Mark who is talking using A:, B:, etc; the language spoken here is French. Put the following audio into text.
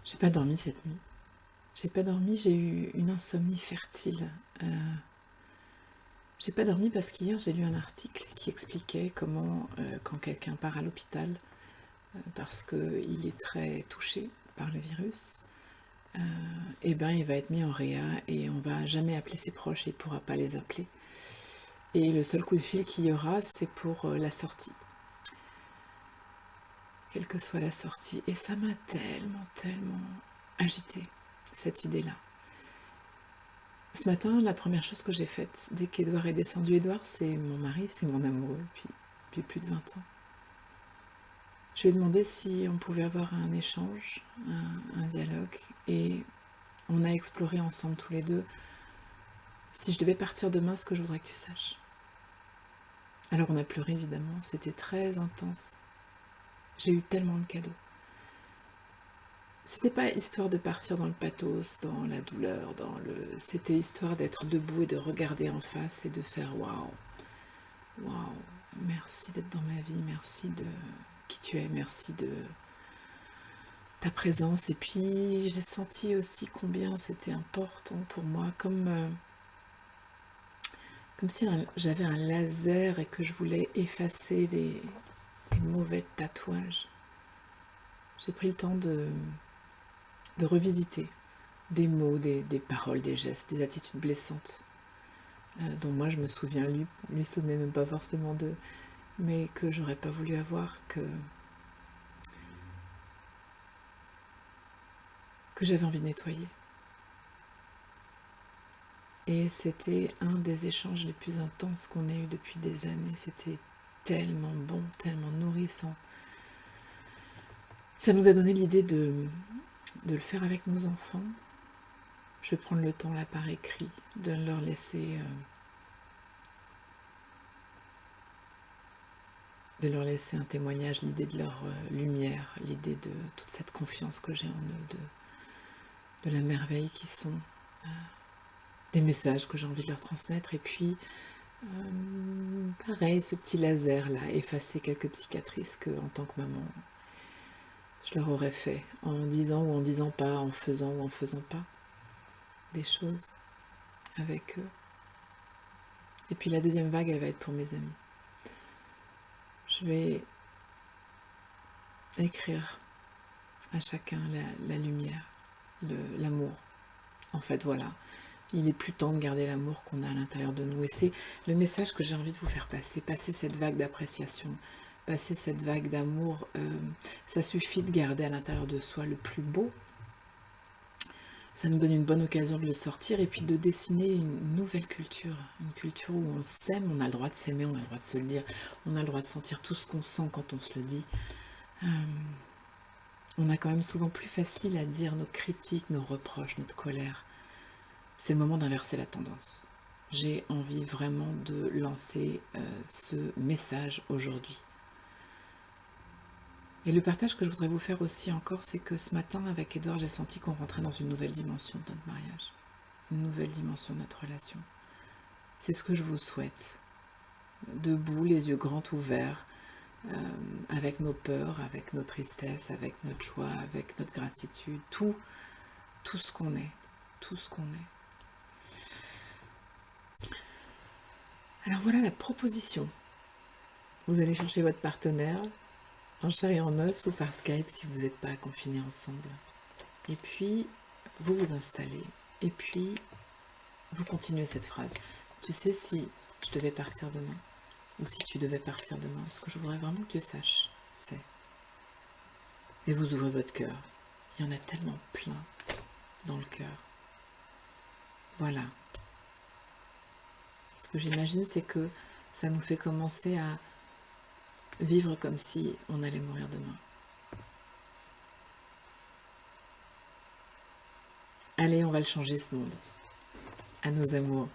A: J'ai pas dormi cette nuit. J'ai pas dormi, j'ai eu une insomnie fertile. J'ai pas dormi parce qu'hier j'ai lu un article qui expliquait comment quand quelqu'un part à l'hôpital parce qu'il est très touché par le virus, eh ben il va être mis en réa et on va jamais appeler ses proches et il pourra pas les appeler. Et le seul coup de fil qu'il y aura, c'est pour la sortie. Quelle que soit la sortie. Et ça m'a tellement agitée, cette idée-là. Ce matin, la première chose que j'ai faite, dès qu'Edouard est descendu, Edouard c'est mon mari, c'est mon amoureux depuis plus de 20 ans. Je lui ai demandé si on pouvait avoir un échange, un dialogue, et on a exploré ensemble tous les deux, si je devais partir demain, ce que je voudrais que tu saches. Alors on a pleuré évidemment, c'était très intense. J'ai eu tellement de cadeaux. C'était pas histoire de partir dans le pathos, dans la douleur, c'était histoire d'être debout et de regarder en face et de faire waouh, waouh, merci d'être dans ma vie, merci de qui tu es, merci de ta présence. Et puis j'ai senti aussi combien c'était important pour moi, comme si j'avais un laser et que je voulais effacer des mauvais tatouages. J'ai pris le temps de revisiter des mots, des paroles, des gestes, des attitudes blessantes, dont moi je me souviens, lui souvenait même pas forcément d'eux, mais que j'aurais pas voulu avoir, que j'avais envie de nettoyer. Et c'était un des échanges les plus intenses qu'on ait eu depuis des années. C'était tellement bon, tellement nourrissant. Ça nous a donné l'idée de le faire avec nos enfants. Je vais prendre le temps là par écrit de leur laisser un témoignage, l'idée de leur lumière, l'idée de toute cette confiance que j'ai en eux, de la merveille qu'ils sont, des messages que j'ai envie de leur transmettre, et puis pareil, ce petit laser là, effacer quelques cicatrices que en tant que maman je leur aurais fait, en disant ou en disant pas, en faisant ou en faisant pas des choses avec eux. Et puis la deuxième vague, elle va être pour mes amis. Je vais écrire à chacun la lumière, l'amour. En fait, voilà. Il est plus temps de garder l'amour qu'on a à l'intérieur de nous. Et c'est le message que j'ai envie de vous faire passer. Passer cette vague d'appréciation, passer cette vague d'amour. Ça suffit de garder à l'intérieur de soi le plus beau. Ça nous donne une bonne occasion de le sortir et puis de dessiner une nouvelle culture. Une culture où on s'aime, on a le droit de s'aimer, on a le droit de se le dire. On a le droit de sentir tout ce qu'on sent quand on se le dit. On a quand même souvent plus facile à dire nos critiques, nos reproches, notre colère. C'est le moment d'inverser la tendance. J'ai envie vraiment de lancer ce message aujourd'hui. Et le partage que je voudrais vous faire aussi encore, c'est que ce matin, avec Edouard, j'ai senti qu'on rentrait dans une nouvelle dimension de notre mariage. Une nouvelle dimension de notre relation. C'est ce que je vous souhaite. Debout, les yeux grands ouverts, avec nos peurs, avec nos tristesses, avec notre joie, avec notre gratitude, tout ce qu'on est, tout ce qu'on est. Alors voilà la proposition. Vous allez chercher votre partenaire, en chair et en os, ou par Skype si vous n'êtes pas confinés ensemble. Et puis, vous vous installez, et puis, vous continuez cette phrase. Tu sais, si je devais partir demain, ou si tu devais partir demain, ce que je voudrais vraiment que tu saches, c'est... Et vous ouvrez votre cœur. Il y en a tellement plein dans le cœur. Voilà. Ce que j'imagine, c'est que ça nous fait commencer à vivre comme si on allait mourir demain. Allez, on va le changer ce monde. À nos amours.